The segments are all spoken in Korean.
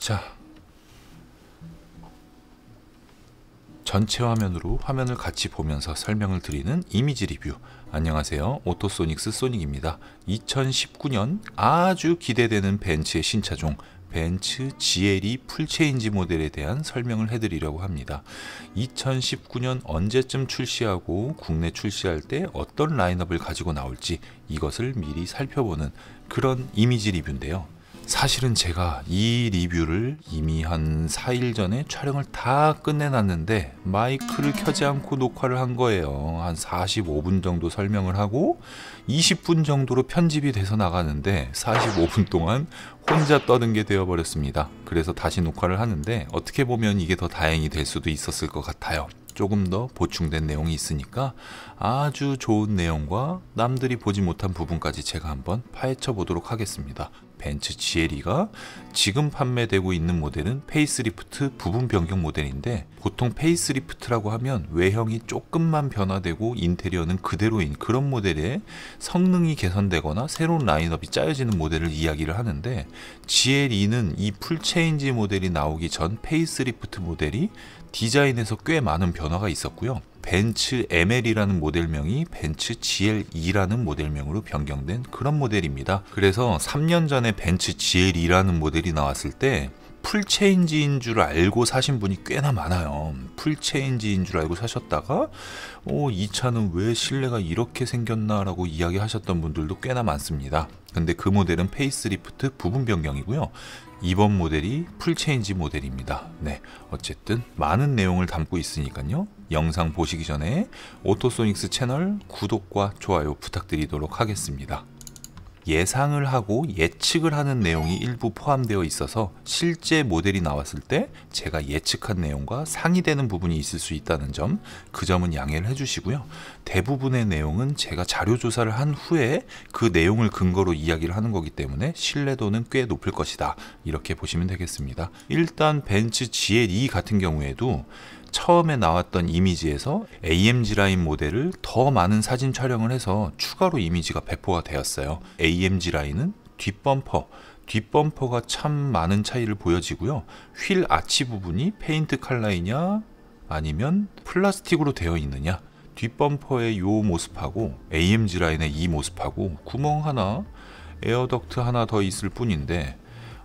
자, 전체 화면으로 화면을 같이 보면서 설명을 드리는 이미지 리뷰. 안녕하세요, 오토소닉스 소닉입니다. 2019년 아주 기대되는 벤츠의 신차종 벤츠 GLE 풀체인지 모델에 대한 설명을 해드리려고 합니다. 2019년 언제쯤 출시하고 국내 출시할 때 어떤 라인업을 가지고 나올지 이것을 미리 살펴보는 그런 이미지 리뷰인데요. 사실은 제가 이 리뷰를 이미 한 4일 전에 촬영을 다 끝내놨는데 마이크를 켜지 않고 녹화를 한 거예요. 한 45분 정도 설명을 하고 20분 정도로 편집이 돼서 나가는데 45분 동안 혼자 떠든 게 되어버렸습니다. 그래서 다시 녹화를 하는데 어떻게 보면 이게 더 다행이 될 수도 있었을 것 같아요. 조금 더 보충된 내용이 있으니까 아주 좋은 내용과 남들이 보지 못한 부분까지 제가 한번 파헤쳐 보도록 하겠습니다. 벤츠 GLE가 지금 판매되고 있는 모델은 페이스리프트 부분 변경 모델인데, 보통 페이스리프트라고 하면 외형이 조금만 변화되고 인테리어는 그대로인 그런 모델에 성능이 개선되거나 새로운 라인업이 짜여지는 모델을 이야기를 하는데, GLE는 이 풀체인지 모델이 나오기 전 페이스리프트 모델이 디자인에서 꽤 많은 변화가 있었고요. 벤츠 ML이라는 모델명이 벤츠 GLE라는 모델명으로 변경된 그런 모델입니다. 그래서 3년 전에 벤츠 GLE라는 모델이 나왔을 때 풀체인지인 줄 알고 사신 분이 꽤나 많아요. 풀체인지인 줄 알고 사셨다가 이 차는 왜 실내가 이렇게 생겼나 라고 이야기하셨던 분들도 꽤나 많습니다. 근데 그 모델은 페이스리프트 부분 변경이고요. 이번 모델이 풀체인지 모델입니다. 네, 어쨌든 많은 내용을 담고 있으니까요. 영상 보시기 전에 오토소닉스 채널 구독과 좋아요 부탁드리도록 하겠습니다. 예상을 하고 예측을 하는 내용이 일부 포함되어 있어서 실제 모델이 나왔을 때 제가 예측한 내용과 상이되는 부분이 있을 수 있다는 점, 그 점은 양해를 해주시고요. 대부분의 내용은 제가 자료 조사를 한 후에 그 내용을 근거로 이야기를 하는 거기 때문에 신뢰도는 꽤 높을 것이다, 이렇게 보시면 되겠습니다. 일단 벤츠 GLE 같은 경우에도 처음에 나왔던 이미지에서 AMG 라인 모델을 더 많은 사진 촬영을 해서 추가로 이미지가 배포가 되었어요. AMG 라인은 뒷범퍼가 참 많은 차이를 보여지고요. 휠 아치 부분이 페인트 칼라이냐 아니면 플라스틱으로 되어 있느냐, 뒷범퍼의 요 모습하고 AMG 라인의 이 모습하고 구멍 하나, 에어덕트 하나 더 있을 뿐인데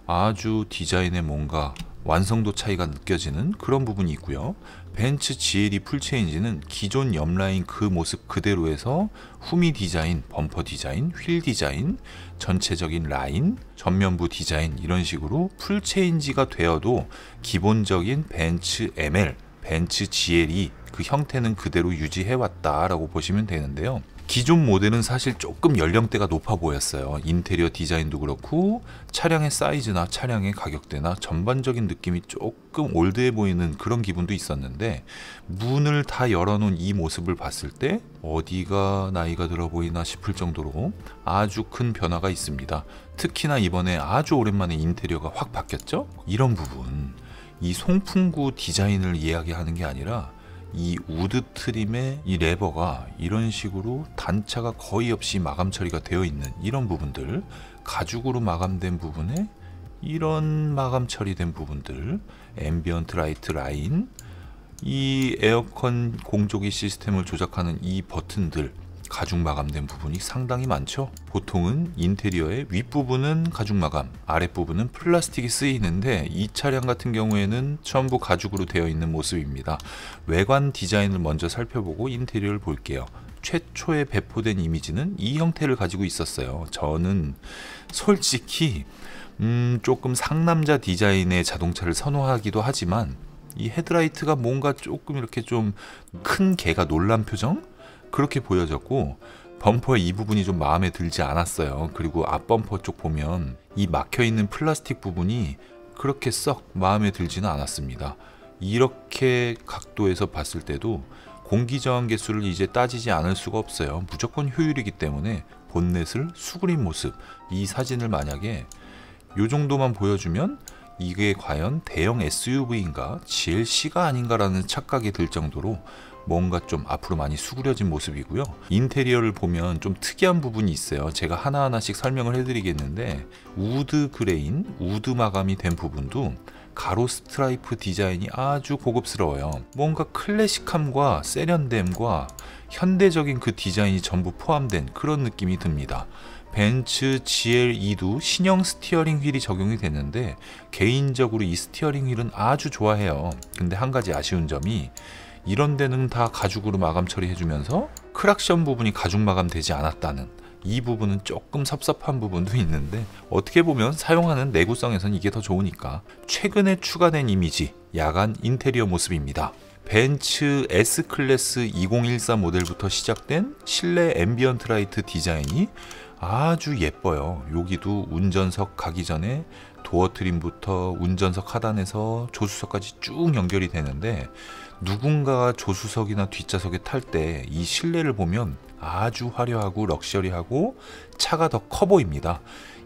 아주 디자인에 뭔가 완성도 차이가 느껴지는 그런 부분이 있고요. 벤츠 GLE 풀체인지는 기존 옆라인 그 모습 그대로에서 후미 디자인, 범퍼 디자인, 휠 디자인, 전체적인 라인, 전면부 디자인 이런 식으로 풀체인지가 되어도 기본적인 벤츠 ML, 벤츠 GLE 그 형태는 그대로 유지해왔다라고 보시면 되는데요. 기존 모델은 사실 조금 연령대가 높아 보였어요. 인테리어 디자인도 그렇고 차량의 사이즈나 차량의 가격대나 전반적인 느낌이 조금 올드해 보이는 그런 기분도 있었는데, 문을 다 열어놓은 이 모습을 봤을 때 어디가 나이가 들어 보이나 싶을 정도로 아주 큰 변화가 있습니다. 특히나 이번에 아주 오랜만에 인테리어가 확 바뀌었죠? 이런 부분, 이 송풍구 디자인을 이야기하는 게 아니라 이 우드 트림의 이 레버가 이런 식으로 단차가 거의 없이 마감 처리가 되어 있는 이런 부분들, 가죽으로 마감된 부분에 이런 마감 처리된 부분들, 앰비언트 라이트 라인, 이 에어컨 공조기 시스템을 조작하는 이 버튼들, 가죽 마감된 부분이 상당히 많죠. 보통은 인테리어의 윗부분은 가죽 마감, 아랫부분은 플라스틱이 쓰이는데 이 차량 같은 경우에는 전부 가죽으로 되어 있는 모습입니다. 외관 디자인을 먼저 살펴보고 인테리어를 볼게요. 최초에 배포된 이미지는 이 형태를 가지고 있었어요. 저는 솔직히 조금 상남자 디자인의 자동차를 선호하기도 하지만 이 헤드라이트가 뭔가 조금 이렇게 좀 큰 개가 놀란 표정? 그렇게 보여졌고, 범퍼의 이 부분이 좀 마음에 들지 않았어요. 그리고 앞범퍼 쪽 보면 이 막혀있는 플라스틱 부분이 그렇게 썩 마음에 들지는 않았습니다. 이렇게 각도에서 봤을 때도 공기저항 개수를 이제 따지지 않을 수가 없어요. 무조건 효율이기 때문에 본넷을 수그린 모습, 이 사진을 만약에 이 정도만 보여주면 이게 과연 대형 SUV인가 GLC가 아닌가라는 착각이 들 정도로 뭔가 좀 앞으로 많이 수그려진 모습이고요. 인테리어를 보면 좀 특이한 부분이 있어요. 제가 하나하나씩 설명을 해드리겠는데, 우드 그레인, 우드 마감이 된 부분도 가로 스트라이프 디자인이 아주 고급스러워요. 뭔가 클래식함과 세련됨과 현대적인 그 디자인이 전부 포함된 그런 느낌이 듭니다. 벤츠 GL2도 신형 스티어링 휠이 적용이 됐는데, 개인적으로 이 스티어링 휠은 아주 좋아해요. 근데 한 가지 아쉬운 점이, 이런 데는 다 가죽으로 마감 처리해주면서 크락션 부분이 가죽 마감되지 않았다는 이 부분은 조금 섭섭한 부분도 있는데, 어떻게 보면 사용하는 내구성에선 이게 더 좋으니까. 최근에 추가된 이미지, 야간 인테리어 모습입니다. 벤츠 S클래스 2014 모델부터 시작된 실내 앰비언트 라이트 디자인이 아주 예뻐요. 여기도 운전석 가기 전에 도어 트림부터 운전석 하단에서 조수석까지 쭉 연결이 되는데, 누군가가 조수석이나 뒷좌석에 탈 때 이 실내를 보면 아주 화려하고 럭셔리하고 차가 더 커 보입니다.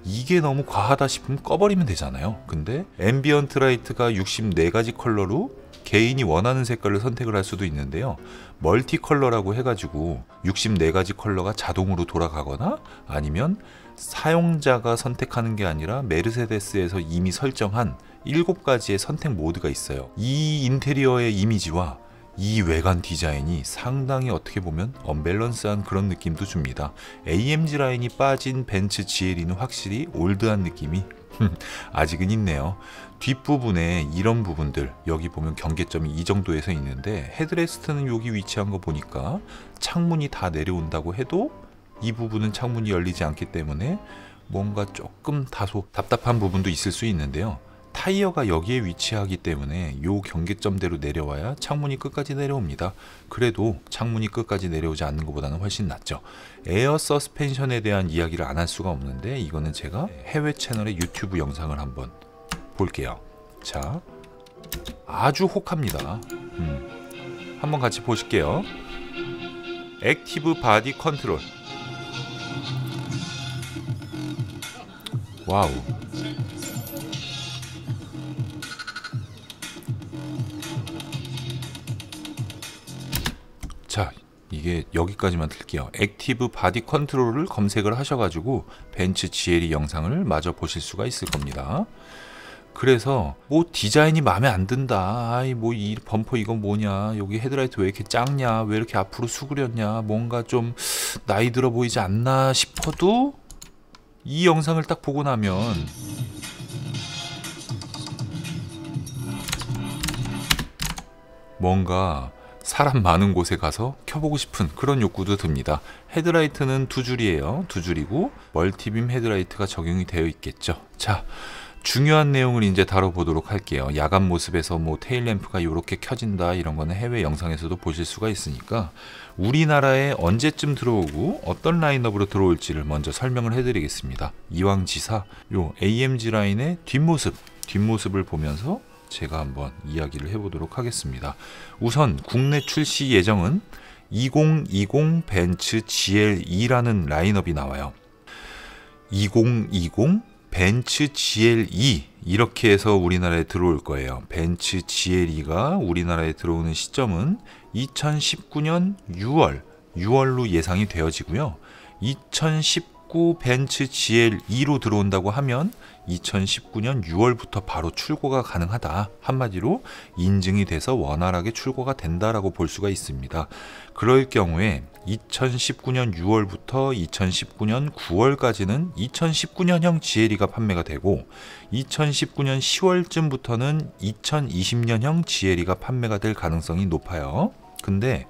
이게 너무 과하다 싶으면 꺼버리면 되잖아요. 근데 앰비언트 라이트가 64가지 컬러로 개인이 원하는 색깔을 선택을 할 수도 있는데요. 멀티 컬러라고 해가지고 64가지 컬러가 자동으로 돌아가거나, 아니면 사용자가 선택하는 게 아니라 메르세데스에서 이미 설정한 7가지의 선택 모드가 있어요. 이 인테리어의 이미지와 이 외관 디자인이 상당히 어떻게 보면 언밸런스한 그런 느낌도 줍니다. AMG 라인이 빠진 벤츠 GLE는 확실히 올드한 느낌이 아직은 있네요. 뒷부분에 이런 부분들, 여기 보면 경계점이 이 정도에서 있는데, 헤드레스트는 여기 위치한 거 보니까 창문이 다 내려온다고 해도 이 부분은 창문이 열리지 않기 때문에 뭔가 조금 다소 답답한 부분도 있을 수 있는데요. 타이어가 여기에 위치하기 때문에 이 경계점대로 내려와야 창문이 끝까지 내려옵니다. 그래도 창문이 끝까지 내려오지 않는 것보다는 훨씬 낫죠. 에어 서스펜션에 대한 이야기를 안 할 수가 없는데, 이거는 제가 해외 채널의 유튜브 영상을 한번 볼게요. 자, 아주 혹합니다. 한번 같이 보실게요. 액티브 바디 컨트롤. 와우. 자, 이게 여기까지만 들게요. 액티브 바디 컨트롤을 검색을 하셔가지고 벤츠 GLE 영상을 마저 보실 수가 있을 겁니다. 그래서 뭐 디자인이 마음에 안 든다, 아이 뭐 이 범퍼 이건 뭐냐, 여기 헤드라이트 왜 이렇게 작냐, 왜 이렇게 앞으로 수그렸냐, 뭔가 좀 나이 들어 보이지 않나 싶어도 이 영상을 딱 보고 나면 뭔가 사람 많은 곳에 가서 켜보고 싶은 그런 욕구도 듭니다. 헤드라이트는 두 줄이에요. 두 줄이고 멀티빔 헤드라이트가 적용이 되어 있겠죠. 자, 중요한 내용을 이제 다뤄보도록 할게요. 야간 모습에서 뭐 테일램프가 이렇게 켜진다, 이런 거는 해외 영상에서도 보실 수가 있으니까 우리나라에 언제쯤 들어오고 어떤 라인업으로 들어올지를 먼저 설명을 해드리겠습니다. 이왕지사 요 AMG 라인의 뒷모습을 보면서 제가 한번 이야기를 해보도록 하겠습니다. 우선 국내 출시 예정은 2020 벤츠 GLE라는 라인업이 나와요. 2020 벤츠 GLE, 이렇게 해서 우리나라에 들어올 거예요. 벤츠 GLE가 우리나라에 들어오는 시점은 2019년 6월로 예상이 되어지고요. 2019 벤츠 GLE로 들어온다고 하면 2019년 6월부터 바로 출고가 가능하다. 한마디로 인증이 돼서 원활하게 출고가 된다라고 볼 수가 있습니다. 그럴 경우에 2019년 6월부터 2019년 9월까지는 2019년형 GLE가 판매가 되고, 2019년 10월쯤부터는 2020년형 GLE가 판매가 될 가능성이 높아요. 근데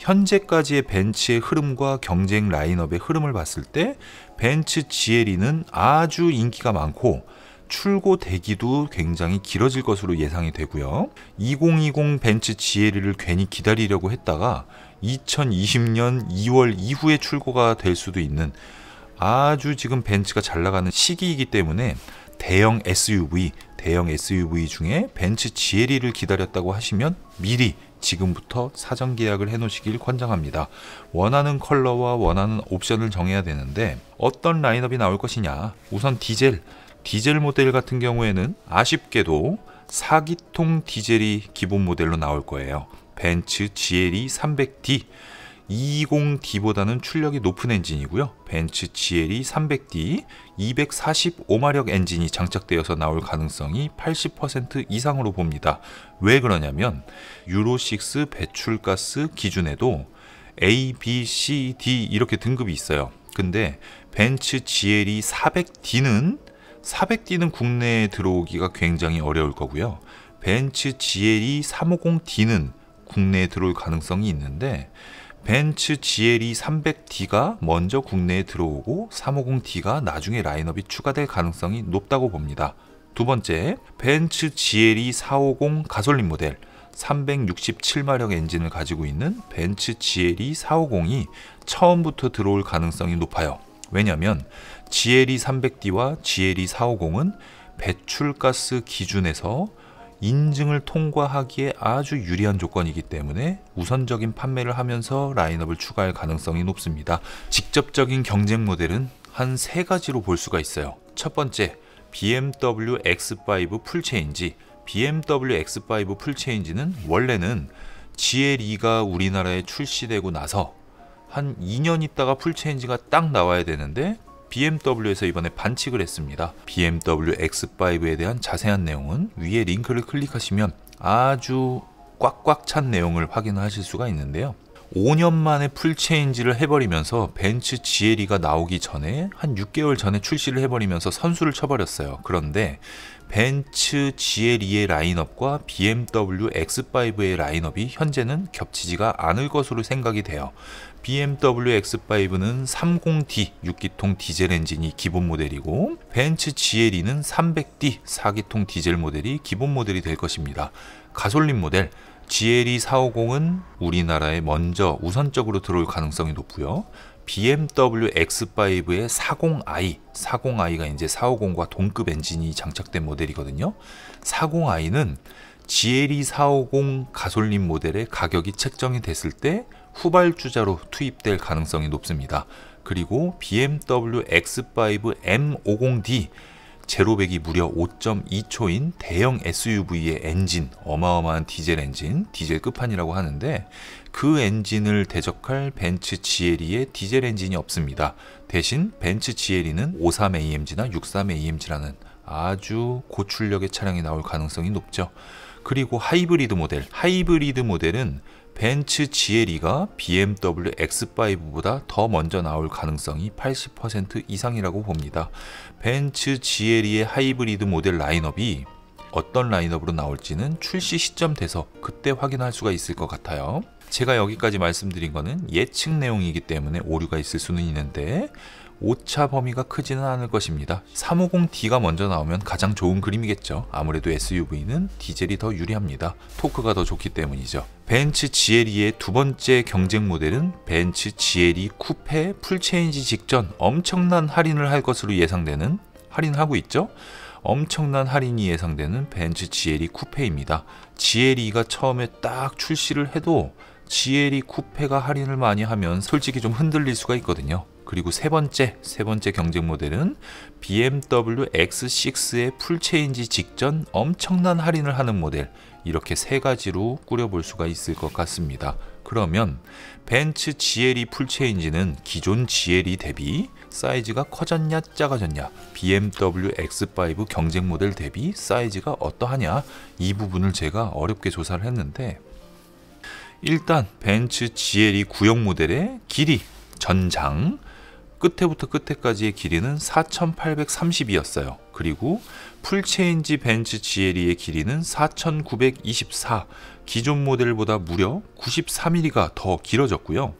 현재까지의 벤츠의 흐름과 경쟁 라인업의 흐름을 봤을 때 벤츠 GLE는 아주 인기가 많고 출고 대기도 굉장히 길어질 것으로 예상이 되고요. 2020 벤츠 GLE를 괜히 기다리려고 했다가 2020년 2월 이후에 출고가 될 수도 있는 아주 지금 벤츠가 잘 나가는 시기이기 때문에 대형 SUV 중에 벤츠 GLE를 기다렸다고 하시면 미리 지금부터 사전 계약을 해놓으시길 권장합니다. 원하는 컬러와 원하는 옵션을 정해야 되는데 어떤 라인업이 나올 것이냐. 우선 디젤 모델 같은 경우에는 아쉽게도 4기통 디젤이 기본 모델로 나올 거예요. 벤츠 GLE 300D 220D보다는 출력이 높은 엔진이고요. 벤츠 GLE 300D 245마력 엔진이 장착되어서 나올 가능성이 80% 이상으로 봅니다. 왜 그러냐면 유로6 배출가스 기준에도 A, B, C, D 이렇게 등급이 있어요. 근데 벤츠 GLE 400D는 국내에 들어오기가 굉장히 어려울 거고요. 벤츠 GLE 350D는 국내에 들어올 가능성이 있는데 벤츠 GLE 300D가 먼저 국내에 들어오고 350D가 나중에 라인업이 추가될 가능성이 높다고 봅니다. 두 번째, 벤츠 GLE 450 가솔린 모델 367마력 엔진을 가지고 있는 벤츠 GLE 450이 처음부터 들어올 가능성이 높아요. 왜냐하면 GLE 300D와 GLE 450은 배출가스 기준에서 인증을 통과하기에 아주 유리한 조건이기 때문에 우선적인 판매를 하면서 라인업을 추가할 가능성이 높습니다. 직접적인 경쟁 모델은 한 3가지로 볼 수가 있어요. 첫 번째, BMW X5 풀체인지. BMW X5 풀체인지는 원래는 GLE가 우리나라에 출시되고 나서 한 2년 있다가 풀체인지가 딱 나와야 되는데 BMW에서 이번에 반칙을 했습니다. BMW X5에 대한 자세한 내용은 위에 링크를 클릭하시면 아주 꽉꽉 찬 내용을 확인하실 수가 있는데요. 5년 만에 풀체인지를 해버리면서 벤츠 GLE가 나오기 전에 한 6개월 전에 출시를 해버리면서 선수를 쳐버렸어요. 그런데 벤츠 GLE의 라인업과 BMW X5의 라인업이 현재는 겹치지가 않을 것으로 생각이 돼요. BMW X5는 30D 6기통 디젤 엔진이 기본 모델이고 벤츠 GLE는 300D 4기통 디젤 모델이 기본 모델이 될 것입니다. 가솔린 모델 GLE 450은 우리나라에 먼저 우선적으로 들어올 가능성이 높고요. BMW X5의 40i가 이제 450과 동급 엔진이 장착된 모델이거든요. 40i는 GLE 450 가솔린 모델의 가격이 책정이 됐을 때 후발주자로 투입될 가능성이 높습니다. 그리고 BMW X5 M50D 제로백이 무려 5.2초인 대형 SUV의 엔진, 어마어마한 디젤 엔진, 디젤 끝판이라고 하는데 그 엔진을 대적할 벤츠 GLE의 디젤 엔진이 없습니다. 대신 벤츠 GLE는 53AMG나 63AMG라는 아주 고출력의 차량이 나올 가능성이 높죠. 그리고 하이브리드 모델은 벤츠 GLE가 BMW X5보다 더 먼저 나올 가능성이 80% 이상이라고 봅니다. 벤츠 GLE의 하이브리드 모델 라인업이 어떤 라인업으로 나올지는 출시 시점 돼서 그때 확인할 수가 있을 것 같아요. 제가 여기까지 말씀드린 거는 예측 내용이기 때문에 오류가 있을 수는 있는데 오차 범위가 크지는 않을 것입니다. 350D가 먼저 나오면 가장 좋은 그림이겠죠. 아무래도 SUV는 디젤이 더 유리합니다. 토크가 더 좋기 때문이죠. 벤츠 GLE의 두 번째 경쟁 모델은 벤츠 GLE 쿠페 풀체인지 직전 엄청난 할인을 할 것으로 예상되는, 할인하고 있죠? 엄청난 할인이 예상되는 벤츠 GLE 쿠페입니다. GLE가 처음에 딱 출시를 해도 GLE 쿠페가 할인을 많이 하면 솔직히 좀 흔들릴 수가 있거든요. 그리고 세 번째 경쟁 모델은 BMW X6의 풀체인지 직전 엄청난 할인을 하는 모델, 이렇게 3가지로 꾸려볼 수가 있을 것 같습니다. 그러면 벤츠 GLE 풀체인지는 기존 GLE 대비 사이즈가 커졌냐 작아졌냐, BMW X5 경쟁 모델 대비 사이즈가 어떠하냐, 이 부분을 제가 어렵게 조사를 했는데 일단 벤츠 GLE 구형 모델의 길이, 전장 끝에부터 끝에까지의 길이는 4830이었어요. 그리고 풀체인지 벤츠 GLE의 길이는 4924, 기존 모델보다 무려 93mm가 더 길어졌고요.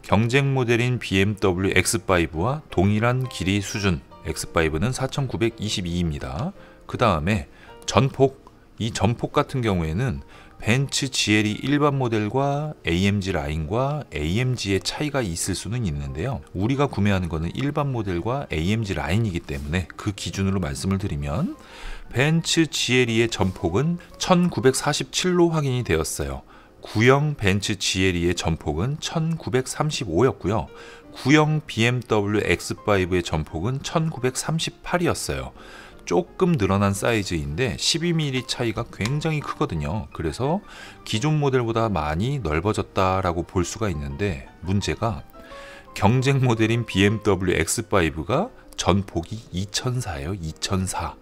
경쟁 모델인 BMW X5와 동일한 길이 수준, X5는 4922입니다. 그 다음에 전폭, 이 전폭 같은 경우에는 벤츠 GLE 일반 모델과 AMG 라인과 AMG의 차이가 있을 수는 있는데요. 우리가 구매하는 것은 일반 모델과 AMG 라인이기 때문에 그 기준으로 말씀을 드리면 벤츠 GLE의 전폭은 1947로 확인이 되었어요. 구형 벤츠 GLE의 전폭은 1935였고요. 구형 BMW X5의 전폭은 1938이었어요. 조금 늘어난 사이즈인데 12mm 차이가 굉장히 크거든요. 그래서 기존 모델보다 많이 넓어졌다라고 볼 수가 있는데, 문제가 경쟁 모델인 BMW X5가 전폭이 2004예요. 2004.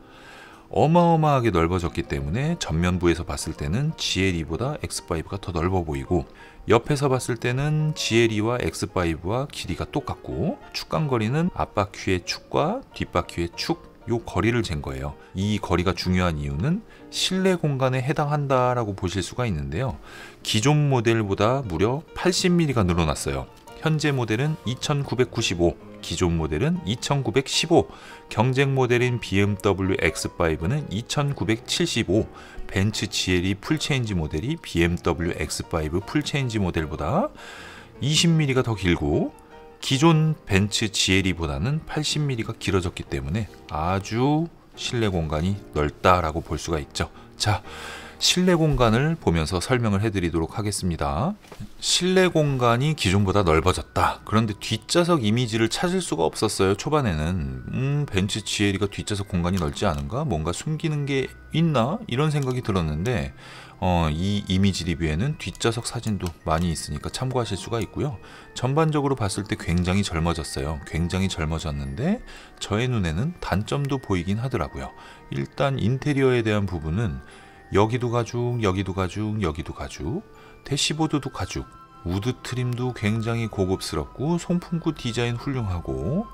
어마어마하게 넓어졌기 때문에 전면부에서 봤을 때는 GLE보다 X5가 더 넓어 보이고, 옆에서 봤을 때는 GLE와 X5와 길이가 똑같고, 축간거리는 앞바퀴의 축과 뒷바퀴의 축, 요 거리를 잰 거예요. 이 거리가 중요한 이유는 실내 공간에 해당한다라고 보실 수가 있는데요. 기존 모델보다 무려 80mm가 늘어났어요. 현재 모델은 2995, 기존 모델은 2915, 경쟁 모델인 BMW X5는 2975, 벤츠 GLE 풀체인지 모델이 BMW X5 풀체인지 모델보다 20mm가 더 길고, 기존 벤츠 GLE보다는 80mm가 길어졌기 때문에 아주 실내 공간이 넓다라고 볼 수가 있죠. 자, 실내 공간을 보면서 설명을 해드리도록 하겠습니다. 실내 공간이 기존보다 넓어졌다. 그런데 뒷좌석 이미지를 찾을 수가 없었어요. 초반에는 벤츠 GLE가 뒷좌석 공간이 넓지 않은가? 뭔가 숨기는 게 있나? 이런 생각이 들었는데 이 이미지 리뷰에는 뒷좌석 사진도 많이 있으니까 참고하실 수가 있고요. 전반적으로 봤을 때 굉장히 젊어졌어요. 굉장히 젊어졌는데 저의 눈에는 단점도 보이긴 하더라고요. 일단 인테리어에 대한 부분은 여기도 가죽, 여기도 가죽, 여기도 가죽, 대시보드도 가죽, 우드 트림도 굉장히 고급스럽고 송풍구 디자인 훌륭하고,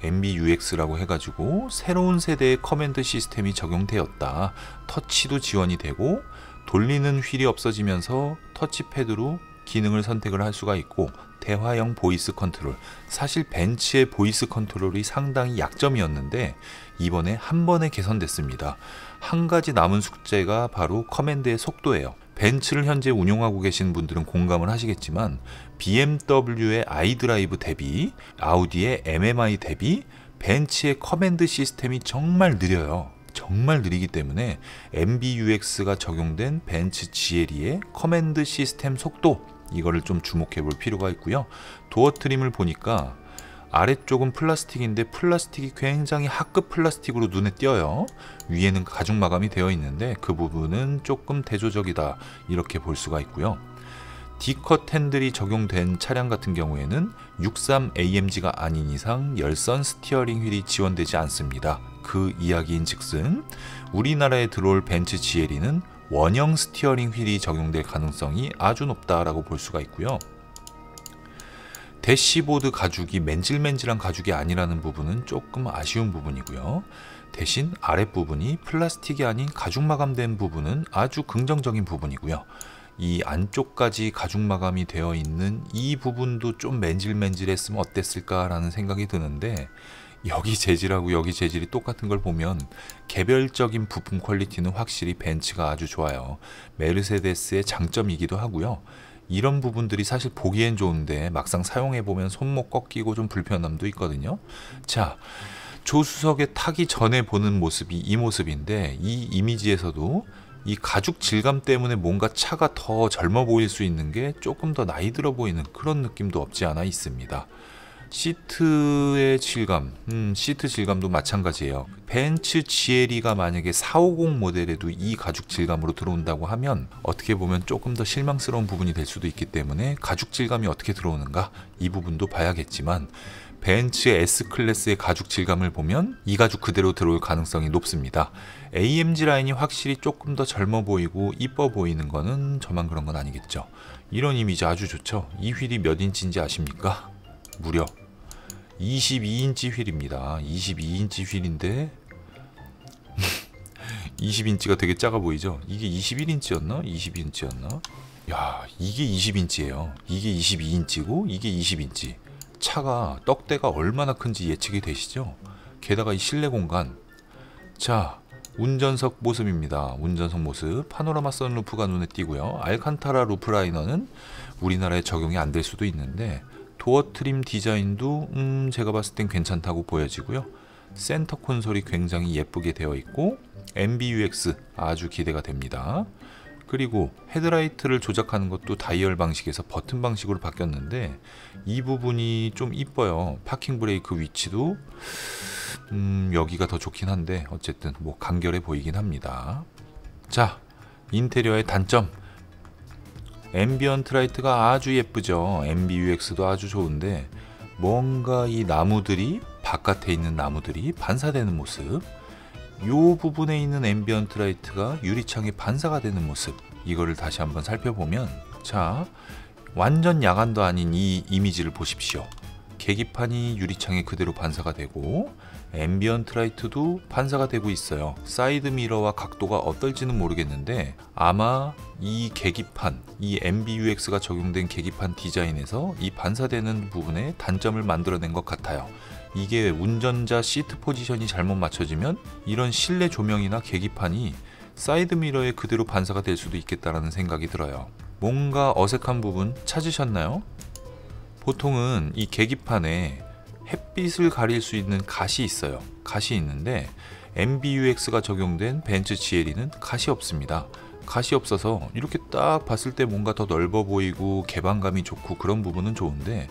MBUX라고 해가지고 새로운 세대의 커맨드 시스템이 적용되었다. 터치도 지원이 되고, 돌리는 휠이 없어지면서 터치패드로 기능을 선택을 할 수가 있고, 대화형 보이스 컨트롤. 사실 벤츠의 보이스 컨트롤이 상당히 약점이었는데 이번에 한 번에 개선됐습니다. 한 가지 남은 숙제가 바로 커맨드의 속도예요. 벤츠를 현재 운용하고 계신 분들은 공감을 하시겠지만, BMW의 iDrive 대비, 아우디의 MMI 대비 벤츠의 커맨드 시스템이 정말 느려요. 정말 느리기 때문에 MBUX가 적용된 벤츠 GLE의 커맨드 시스템 속도, 이거를 좀 주목해 볼 필요가 있고요. 도어 트림을 보니까 아래쪽은 플라스틱인데 플라스틱이 굉장히 하급 플라스틱으로 눈에 띄어요. 위에는 가죽 마감이 되어 있는데 그 부분은 조금 대조적이다, 이렇게 볼 수가 있고요. D컷 핸들이 적용된 차량 같은 경우에는 63AMG가 아닌 이상 열선 스티어링 휠이 지원되지 않습니다. 그 이야기인 즉슨 우리나라에 들어올 벤츠 GLE는 원형 스티어링 휠이 적용될 가능성이 아주 높다라고 볼 수가 있고요. 대시보드 가죽이 맨질맨질한 가죽이 아니라는 부분은 조금 아쉬운 부분이고요. 대신 아랫부분이 플라스틱이 아닌 가죽 마감된 부분은 아주 긍정적인 부분이고요. 이 안쪽까지 가죽 마감이 되어 있는 이 부분도 좀 맨질맨질했으면 어땠을까 라는 생각이 드는데, 여기 재질하고 여기 재질이 똑같은 걸 보면 개별적인 부품 퀄리티는 확실히 벤츠가 아주 좋아요. 메르세데스의 장점이기도 하고요. 이런 부분들이 사실 보기엔 좋은데 막상 사용해보면 손목 꺾이고 좀 불편함도 있거든요. 자, 조수석에 타기 전에 보는 모습이 이 모습인데, 이 이미지에서도 이 가죽 질감 때문에 뭔가 차가 더 젊어 보일 수 있는 게 조금 더 나이 들어 보이는 그런 느낌도 없지 않아 있습니다. 시트의 질감, 시트 질감도 마찬가지예요. 벤츠 GLE가 만약에 450 모델에도 이 가죽 질감으로 들어온다고 하면 어떻게 보면 조금 더 실망스러운 부분이 될 수도 있기 때문에 가죽 질감이 어떻게 들어오는가, 이 부분도 봐야겠지만, 벤츠 S클래스의 가죽 질감을 보면 이 가죽 그대로 들어올 가능성이 높습니다. AMG 라인이 확실히 조금 더 젊어 보이고 이뻐 보이는 거는 저만 그런 건 아니겠죠. 이런 이미지 아주 좋죠. 이 휠이 몇 인치인지 아십니까? 무려 22인치 휠입니다. 22인치 휠인데 20인치가 되게 작아 보이죠? 이게 21인치였나? 22인치였나? 야, 이게 20인치예요. 이게 22인치고 이게 20인치. 차가 떡대가 얼마나 큰지 예측이 되시죠? 게다가 이 실내 공간. 자, 운전석 모습입니다. 운전석 모습. 파노라마 선루프가 눈에 띄고요. 알칸타라 루프 라이너는 우리나라에 적용이 안 될 수도 있는데, 도어 트림 디자인도 제가 봤을 땐 괜찮다고 보여지고요. 센터 콘솔이 굉장히 예쁘게 되어 있고, MBUX 아주 기대가 됩니다. 그리고 헤드라이트를 조작하는 것도 다이얼 방식에서 버튼 방식으로 바뀌었는데 이 부분이 좀 이뻐요. 파킹 브레이크 위치도 여기가 더 좋긴 한데 어쨌든 뭐 간결해 보이긴 합니다. 자, 인테리어의 단점. 앰비언트 라이트가 아주 예쁘죠. MBUX도 아주 좋은데 뭔가 이 나무들이, 바깥에 있는 나무들이 반사되는 모습, 요 부분에 있는 앰비언트 라이트가 유리창에 반사가 되는 모습, 이거를 다시 한번 살펴보면, 자, 완전 야간도 아닌 이 이미지를 보십시오. 계기판이 유리창에 그대로 반사가 되고 앰비언트 라이트도 반사가 되고 있어요. 사이드 미러와 각도가 어떨지는 모르겠는데 아마 이 계기판, 이 MBUX가 적용된 계기판 디자인에서 이 반사되는 부분에 단점을 만들어낸 것 같아요. 이게 운전자 시트 포지션이 잘못 맞춰지면 이런 실내 조명이나 계기판이 사이드 미러에 그대로 반사가 될 수도 있겠다라는 생각이 들어요. 뭔가 어색한 부분 찾으셨나요? 보통은 이 계기판에 햇빛을 가릴 수 있는 갓이 있어요. 갓이 있는데 MBUX가 적용된 벤츠 GLE는 갓이 없습니다. 갓이 없어서 이렇게 딱 봤을 때 뭔가 더 넓어 보이고 개방감이 좋고 그런 부분은 좋은데,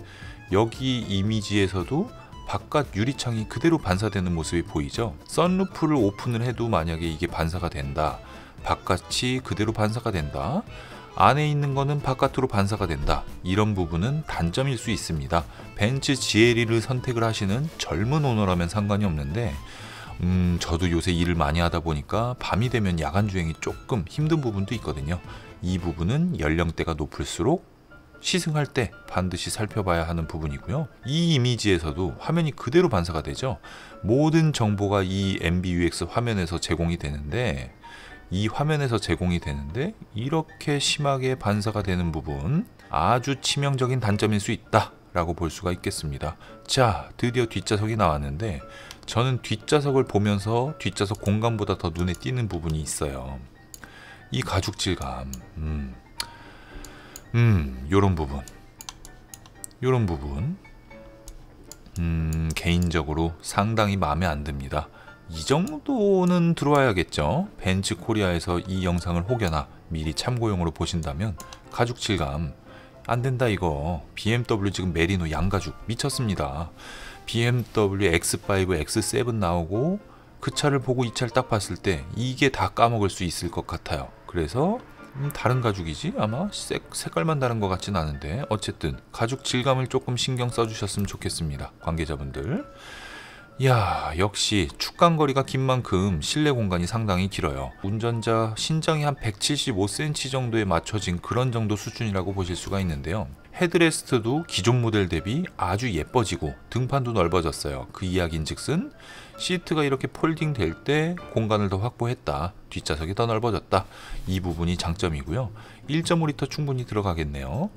여기 이미지에서도 바깥 유리창이 그대로 반사되는 모습이 보이죠. 선루프를 오픈을 해도 만약에 이게 반사가 된다, 바깥이 그대로 반사가 된다, 안에 있는 거는 바깥으로 반사가 된다, 이런 부분은 단점일 수 있습니다. 벤츠 GLE를 선택을 하시는 젊은 오너라면 상관이 없는데 저도 요새 일을 많이 하다 보니까 밤이 되면 야간 주행이 조금 힘든 부분도 있거든요. 이 부분은 연령대가 높을수록 시승할 때 반드시 살펴봐야 하는 부분이고요. 이 이미지에서도 화면이 그대로 반사가 되죠. 모든 정보가 이 MBUX 화면에서 제공이 되는데, 이렇게 심하게 반사가 되는 부분, 아주 치명적인 단점일 수 있다 라고 볼 수가 있겠습니다. 자, 드디어 뒷좌석이 나왔는데 저는 뒷좌석을 보면서 뒷좌석 공간보다 더 눈에 띄는 부분이 있어요. 이 가죽 질감, 요런 부분 개인적으로 상당히 마음에 안 듭니다. 이 정도는 들어와야겠죠. 벤츠 코리아에서 이 영상을 혹여나 미리 참고용으로 보신다면 가죽 질감 안 된다 이거. BMW 지금 메리노 양가죽 미쳤습니다. BMW X5, X7 나오고 그 차를 보고 이 차를 딱 봤을 때 이게 다 까먹을 수 있을 것 같아요. 그래서 다른 가죽이지? 아마 색깔만 다른 것 같진 않은데 어쨌든 가죽 질감을 조금 신경 써주셨으면 좋겠습니다. 관계자분들. 이야, 역시 축간거리가 긴 만큼 실내 공간이 상당히 길어요. 운전자 신장이 한 175cm 정도에 맞춰진 그런 정도 수준이라고 보실 수가 있는데요. 헤드레스트도 기존 모델 대비 아주 예뻐지고 등판도 넓어졌어요. 그 이야기인즉슨 시트가 이렇게 폴딩 될 때 공간을 더 확보했다, 뒷좌석이 더 넓어졌다, 이 부분이 장점이고요. 1.5L 충분히 들어가겠네요.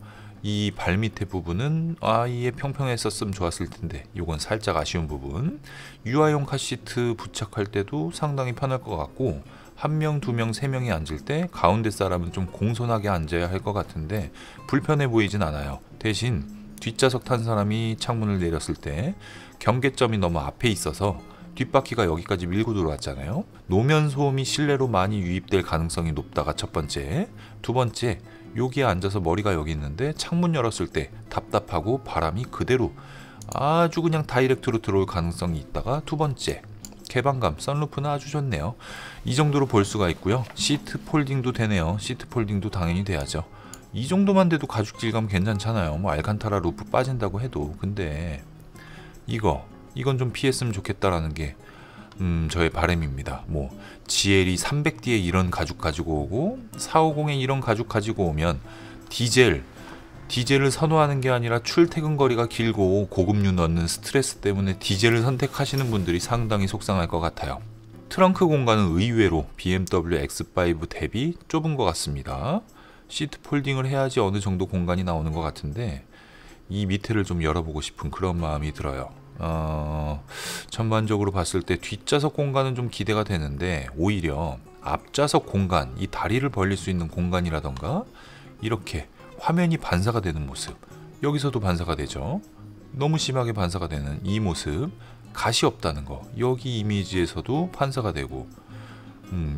이 발밑에 부분은 아예 평평했었으면 좋았을 텐데 이건 살짝 아쉬운 부분. 유아용 카시트 부착할 때도 상당히 편할 것 같고, 1명, 2명, 3명이 앉을 때 가운데 사람은 좀 공손하게 앉아야 할 것 같은데 불편해 보이진 않아요. 대신 뒷좌석 탄 사람이 창문을 내렸을 때 경계점이 너무 앞에 있어서 뒷바퀴가 여기까지 밀고 들어왔잖아요. 노면 소음이 실내로 많이 유입될 가능성이 높다가 첫 번째. 두 번째, 여기에 앉아서 머리가 여기 있는데 창문 열었을 때 답답하고 바람이 그대로 아주 그냥 다이렉트로 들어올 가능성이 있다가 두 번째, 개방감, 선루프는 아주 좋네요. 이 정도로 볼 수가 있고요. 시트 폴딩도 되네요. 시트 폴딩도 당연히 돼야죠. 이 정도만 돼도 가죽 질감 괜찮잖아요. 뭐 알칸타라 루프 빠진다고 해도. 근데 이건 좀 피했으면 좋겠다라는 게 저의 바람입니다. 뭐 GLE 300D에 이런 가죽 가지고 오고 450에 이런 가죽 가지고 오면 디젤을 선호하는 게 아니라 출퇴근 거리가 길고 고급류 넣는 스트레스 때문에 디젤을 선택하시는 분들이 상당히 속상할 것 같아요. 트렁크 공간은 의외로 BMW X5 대비 좁은 것 같습니다. 시트 폴딩을 해야지 어느 정도 공간이 나오는 것 같은데 이 밑에를 좀 열어보고 싶은 그런 마음이 들어요. 전반적으로 봤을 때 뒷좌석 공간은 좀 기대가 되는데 오히려 앞좌석 공간, 이 다리를 벌릴 수 있는 공간이라던가 이렇게 화면이 반사가 되는 모습, 여기서도 반사가 되죠. 너무 심하게 반사가 되는 이 모습, 갓이 없다는 거, 여기 이미지에서도 반사가 되고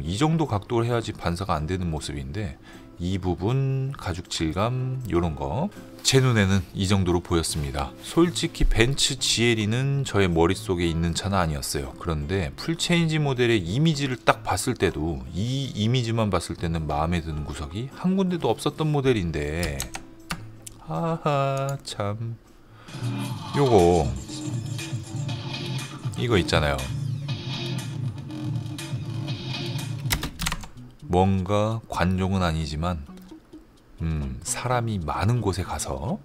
이 정도 각도를 해야지 반사가 안 되는 모습인데 이 부분 가죽 질감 요런 거 제 눈에는 이 정도로 보였습니다. 솔직히 벤츠 GLE는 저의 머릿속에 있는 차는 아니었어요. 그런데 풀체인지 모델의 이미지를 딱 봤을 때도 이 이미지만 봤을 때는 마음에 드는 구석이 한 군데도 없었던 모델인데 하하 참 이거 있잖아요. 뭔가 관종은 아니지만 사람이 많은 곳에 가서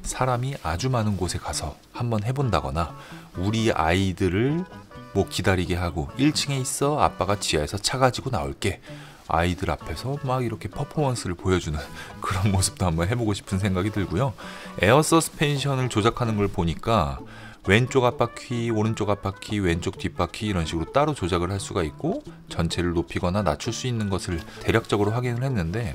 사람이 아주 많은 곳에 가서 한번 해본다거나 우리 아이들을 뭐 기다리게 하고 1층에 있어 아빠가 지하에서 차 가지고 나올게 아이들 앞에서 막 이렇게 퍼포먼스를 보여주는 그런 모습도 한번 해보고 싶은 생각이 들고요. 에어 서스펜션을 조작하는 걸 보니까 왼쪽 앞바퀴, 오른쪽 앞바퀴, 왼쪽 뒷바퀴 이런 식으로 따로 조작을 할 수가 있고 전체를 높이거나 낮출 수 있는 것을 대략적으로 확인을 했는데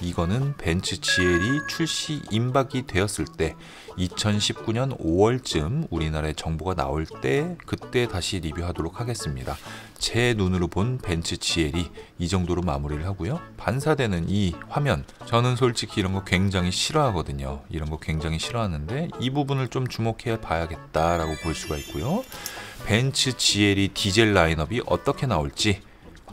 이거는 벤츠 GLE 출시 임박이 되었을 때 2019년 5월쯤 우리나라에 정보가 나올 때 그때 다시 리뷰하도록 하겠습니다. 제 눈으로 본 벤츠 GLE 이 정도로 마무리를 하고요. 반사되는 이 화면 저는 솔직히 이런 거 굉장히 싫어하거든요. 이런 거 굉장히 싫어하는데 이 부분을 좀 주목해 봐야겠다라고 볼 수가 있고요. 벤츠 GLE 디젤 라인업이 어떻게 나올지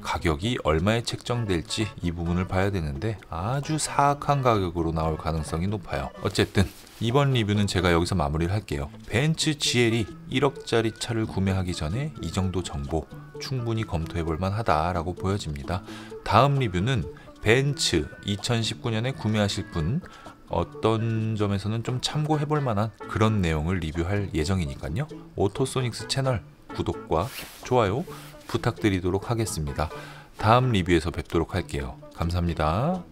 가격이 얼마에 책정될지 이 부분을 봐야 되는데 아주 사악한 가격으로 나올 가능성이 높아요. 어쨌든 이번 리뷰는 제가 여기서 마무리를 할게요. 벤츠 GLE 1억짜리 차를 구매하기 전에 이 정도 정보 충분히 검토해 볼 만하다라고 보여집니다. 다음 리뷰는 벤츠 2019년에 구매하실 분 어떤 점에서는 좀 참고해 볼 만한 그런 내용을 리뷰할 예정이니까요. 오토소닉스 채널 구독과 좋아요 부탁드리도록 하겠습니다. 다음 리뷰에서 뵙도록 할게요. 감사합니다.